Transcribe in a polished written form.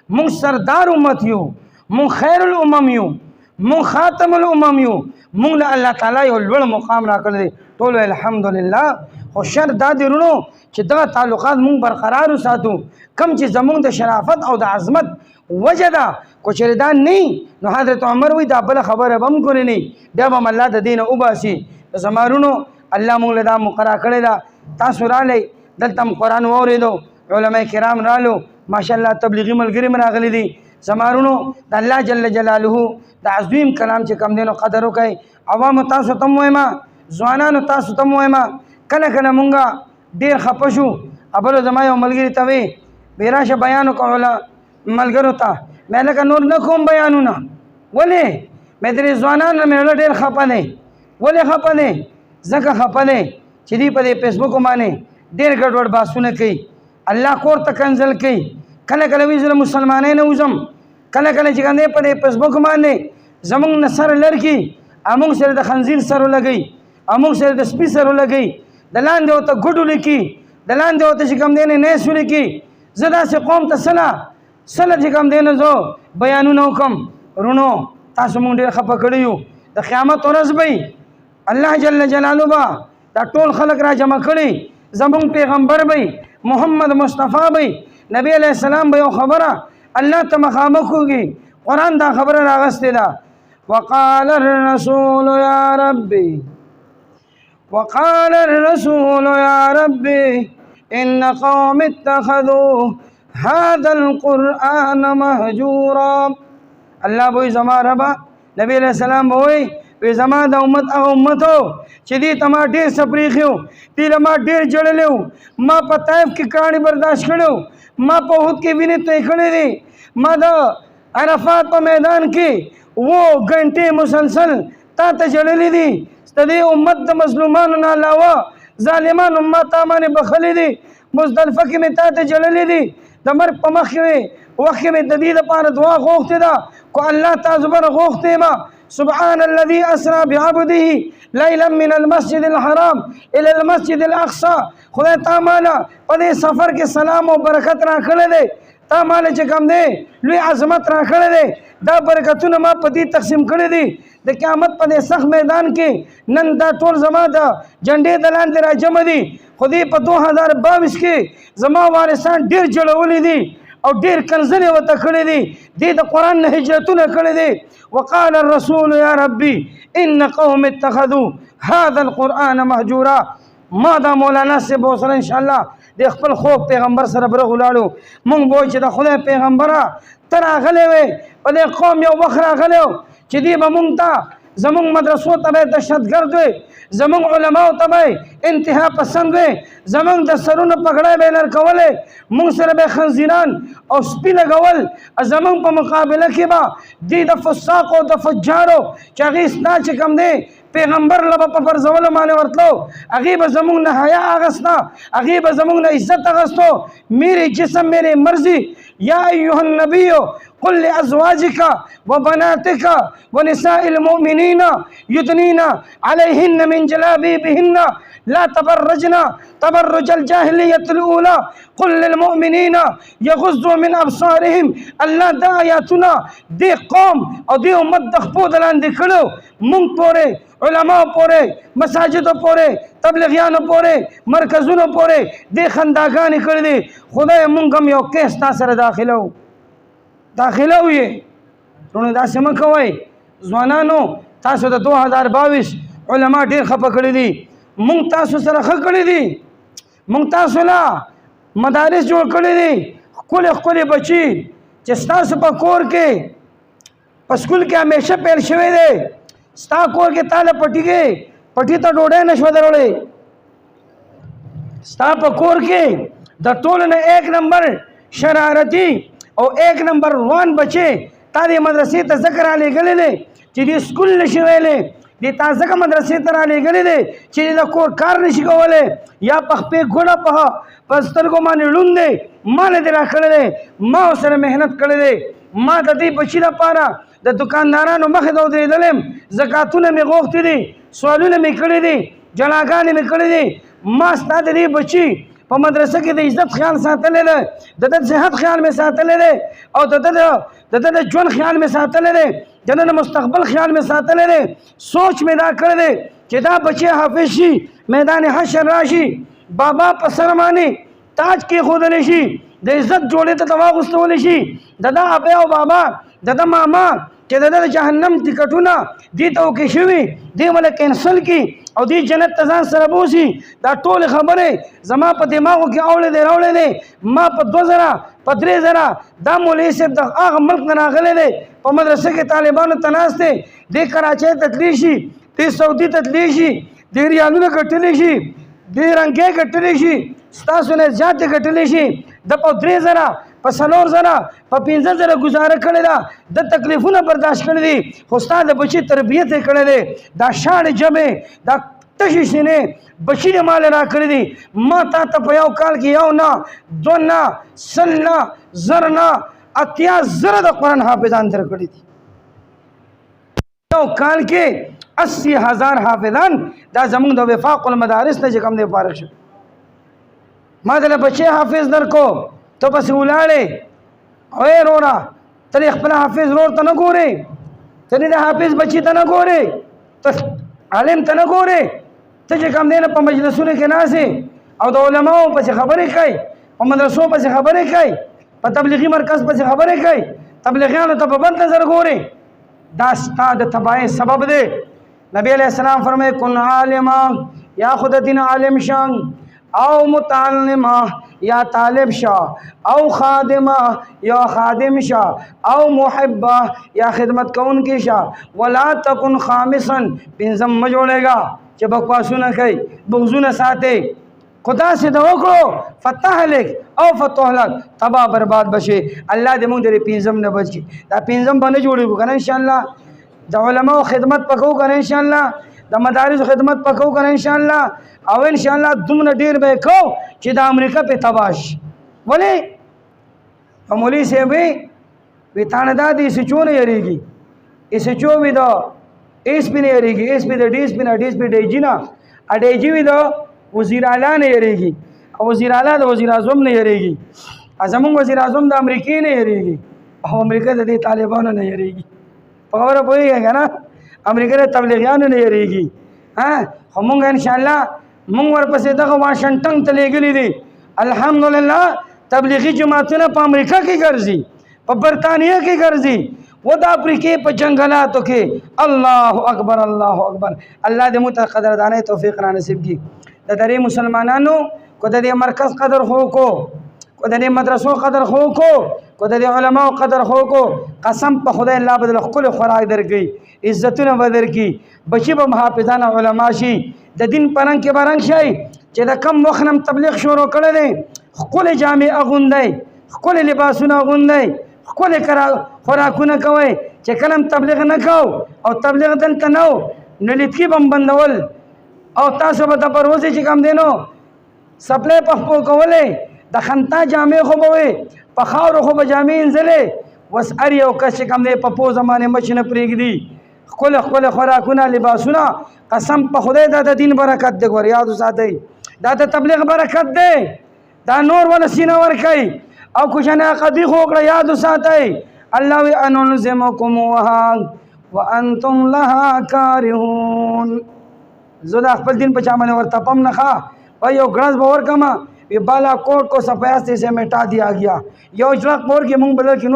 مون سردار امت یو، مون خیر الامم یو، مون خاتم الامم یو، مون له الله تعالی یو لوړ مقام راکړی دی. ټول الحمدلله. خو شر دا دی ورونو چې دغه تعلقات مونږ برقرار وساتو، کم چې زمونږ د شرافت او د عظمت وجه ده. کو چېرې دا نه نو حضرت عمر وایي دا بله خبره به هم کړې نه، بیا به هم الله د دې نه وباسي. زما ورونو الله مونږ له دا مقرره کړې ده. تاسو رالی دلته هم قرآن واورېدو، علما کرام رالو، ماشاءالله تبلیغي ملګري م راغلي دي. زما ورونو د الله جل جلاله د عظیم کلام چې کوم دی نو قدر وکړئ. عوامو تاسو ته م وایم، ځوانانو تاسو ته م وایم، کله کله مونږ ډېر خفه شو. ابلو زما یو ملګري ته وی وی راشه بیان وکړه ملګرو ته. مې لکه نور نه کوم بیانونه. ولې مې درې ځوانان مې ډېر خفه دی. ولې خفه دی؟ ځکه خفه دی چې دوی په دې فیسبوک باندې ډېر ګډوډ بحثونه کوي، الله کور ته کنځل کوي. کله کله وی زه مسلمانۍ نه وځم، کله کله چې کوم دی په دې فیسبوک باندې زمونږ نه سر لرګي، امونږ سره د خنزیر سر ولګوي، امونږ سره د سپي سر ولګوي، د لاندې ورته ګډ ولیکي، د لاندې ورته چې کوم دی نه نیس ولیکي. زه داسې قوم ته سله چې کوم دی نه زه بیانونه وکړم. ورونو تاسو مونږ ډېر خفه کړي یو. د قیامت ورځ به الله جل جلاله به دا ټول خلک را جمع کړي، زمونږ پیغمبر به محمد مصطفی به نبی علیہ السلام به یو خبره الله ته مخامخ وږي. قرآن دا خبره راغستې ده، وقال الرسول یا ربي، وقال الرسول یا ربي ان قوم اتخذوا هذا القرآن مهجورا. الله به زما ربا نبی علیہ السلام به وی زما د امت هغه امتو چې دې ته ما ډېر څه پرېښي وو، دې له ما ډېر جړلی وو، ما په طایف کې کاڼي برداشت کړی وو، ما په احد کې وینې توی کړې دي، ما د عرفات په میدان کې 2 غنټې مسلسل تا ته جړلی دي. د دې امت د مظلومانو نه علاوه ظالمانو ما تا باندې بخلي دي، مزدلفه کې مې تا ته جړلی دي. د مرګ په مخ کې وخت کې مې د دې لپاره دعا غوښتې ده، کو الله تا زبر غوښتې ما سبحان الذي اسرى بعبده ليلا من المسجد الحرام الى المسجد الاقصى. خدای تا مالا په دې سفر کې سلام او برکت را کړی دی، تا مالا چې کوم دی لوی عظمت را کړی دی. دا برکتونه ما په دې تقسیم کړي دي. د قیامت په دې سخت میدان کې نن دا ټول زما د جنډې د لاندې را جمع دي. خو دې په 2022 کې زما وارثان ډېر جوړولي دي او ډېر کنځلې ورته کړې دي، دې د قرآن نه هجرتونه کړي دي. وقال الرسول یا ربي ان قوم اتخذوا هذا القرآن مهجورا. ما دا مولانا صاحب سره انشاءالله د خپل خوب پیغمبر سره بره ولاړو. مونږ به چې د خدای پیغمبره ته راغلی وې په دې قوم یو وخت راغلی و چې دې به مونږ ته زمونږ مدرسو ته به دهشتګرد وي، زمونږ علماو ته به انتها پسند وي، زمونږ د سرونو پګړۍ به لرکولې، مونږ سره به خنزیران او سپي لګول. زمونږ په مقابله کې به دې د فساقو د فجارو چې هغې ستا چې کوم دی پیغمبر له به په پرځولو باندې ورتلو، هغې به زمونږ نه حیا اخسته، هغې به زمونږ نه عزت اخستو. میرے جسم میرے مرضی یا ایها النبی قل لأزواجك وبناتك ونساء المؤمنين يدنين عليهن من جلابيبهن لا تبرجن تبرج الجاهلية الأولى قل للمؤمنين يغضوا من أبصارهم. الله دا آیاتونه دې قوم او دې امت د خپو د لاندې کړو. مونږ پورې علماء پورې مساجدو پورې تبلیغیانو پورې مرکزونو پورې دې خنداګانې کړې دي. خدای مونږ هم یو کیس تا سره داخلو یې. ورونو داسې مه کوئ. ځوانانو تاسو د 2022 علما ډېر خفه کړي دي. مونږ تاسو سره ښه کړي دي، مونږ تاسو له مدارس جوړ کړي دي، ښکلې ښکلې بچي چې ستاسو په کور کې په سکول کې همیشه پیل شوی دی. ستا کور کې تاله پټي ته ډوډۍ نه شوه دروړی. ستا په کور کې د ټولو نه 1 نمبر شرارتي او 1 نمبر روان بچې تا دې مدرسې ته ځکه رالیږلی دی چې دې سکول نشي ویلی، دې تا ځکه مدرسې ته رالیږلی دی چې د کور کار نشي کولی، یا په خپې ګوډه په سترګو باندې ړوند دی. ما نه دې را کړی دی، ما ورسره محنت کړی دی، ما د دې بچي لپاره د دکاندارانو مخې ته ودرېدلم زکاتونه مې غوښتي دي سوالونه مې کړي دي جلاګانې مې کړي دي ما ستا د دې بچي په مدرسه کې د عزت خیال ساتلی دی د ده صحت خیال مې ساتلی دی او د ده د ژوند خیال مې ساتلی دی د ده د مستقبل خیال مې ساتلی دی سوچ مې دا کړی دی چې دا بچی حافظ شي میدان حشر راشي بابا په سر باندې تاج کېښودلی شي د عزت جوړې ته واغوستولی شي د ده ابی او بابا د ده ماما چې د ده د جهنم ټکټونه دې ته وکې شوي دې وله کینسل کړي او دې جنت ته ځان سره بوسي دا ټولې خبرې زما په دماغو کې اوړې دی راوړې دی ما په 2000 په 3000 دا مولوي صاحب د هغه ملک نه راغلی دی په مدرسه کې طالبانو ته ناست دی دې کراچۍ ته تللی شي دې سعودي ته تللی شي دې ریالونه ګټلی شي دې رنګې ګټلی شي ستاسو نه زیاتې ګټلی شي د په 3000 په 4000 په 15000 گزاره کړې ده د تکلیفونه برداشت کړې دي خو ستا د بچي تربیت یې کړی دی دا شاړې جبې دا تشې سینې بچي یې مال را کړي دي ما تا ته په یو کال کې 1 نه 2 نه 100 نه 1000 نه 80,000 د قرآن حافظان در کړي دي یو کال کې 80,000 حافظان دا زمونږ د وفاق المدارس نه چې کوم دی فارغ شو ما دله بچی حافظ در کو تو پسې ولاړې اوی رورا ته خپل حافظ رور ته نه ګورې ته د حافظ بچي ته نه ګورې ته عالم ته نه ګورې ته چې کوم دی نه په مجلسونو کې ناستې او د علماو پسې خبرې کوي په مدرسو پسې خبرې کوي په تبلیغي مرکز پسې خبرې کوي تبلیغیانو ته په بد نظر ګورې دا ستا د تباهۍ سبب دی نبی علیہ السلام فرمائے کن عالما یا خود دین عالم شان او متعلمہ یا طالب شاہ او خادمہ یا خادم شاہ او محبہ یا خدمت کون کی شاہ ولا تکن خامسا پنزم مجوڑے گا کہ بکواسو نہ کئی بغضو نہ ساتے خدا سے دعو کرو فتح لک او فتح لک تباہ برباد بشے اللہ دے مونږ دې پنزم نه بچي دا پنزم باندې جوړو کنه ان شاء الله د علماء خدمت پکو کنه ان شاء الله د مدارس خدمت پکو کنه ان شاء الله او ان شاء الله دومره ډیر به کو چې د امریکا په تباش ولې مولوی صاحب وی تانه دا دي سچونه یریږي اس چو وی دا اس پی نه یریږي اس پی د ډیس پی نه ډیس پی دی جنا اډی جی وی دا وزیر اعلی نه یریږي او وزیر اعلی د وزیر اعظم نه یریږي اعظم وزیر اعظم د امریکای نه یریږي او امریکا د طالبانو نه یریږي خبره پوهیږي کنه امریکا د تبلیغیانو نه یریږي ها همغه ان شاء الله مونږ ورپسې دغه واشنگټن ته لېږلي دي الحمدلله تبلیغي جماعتونه په امریکا کې ګرځي په برطانیه کې ګرځي و د افریقې په جنګلاتو کې الله اکبر الله اکبر الله دې موږ ته قدردانۍ توفیق را نصیب کړي د درې مسلمانانو کو د دې مرکز قدر خو کو کو د دې مدرسو قدر خو کو کو د دې علماو قدر خو کو قسم په خدای الله بدل خپل خوراک درکړي عزتونه بدر کی بچي به حافظان علما شي د دین پرنګ کې برنګ شي چې د کم وخت تبلیغ شروع کړی دی خپل جامع اغوندي خپل لباسونه اغوندي خپل خوراکونه کوي چې کلم تبلیغ نه کو او تبلیغ دلته نو نلیتکی بم بندول او تاسو به د پروازي چې کم دینو سپلای په خپل کوله د خنتا جامع خو به په خاور خو به جامع انزله وس ار یو کس کم دی په پو زمانه مچ نه پرېږدي خپل خپل خوراکونه لباسونه قسم په خدای دا د دین برکت دی ګور یاد وساتئ دا د تبلیغ برکت دی دا نور ول سینه ور کوي او کوشنه قدی خو کړه یاد وساتئ الله وی انلزمکم وانتم لها کارهون زه د خپل دین په چا باندې ورته پم نه ښه وای یو ګړز به ورکما ये बालाकोट को सफाया से मिटा दिया गया यो इजराक मोर के मुंह बदल की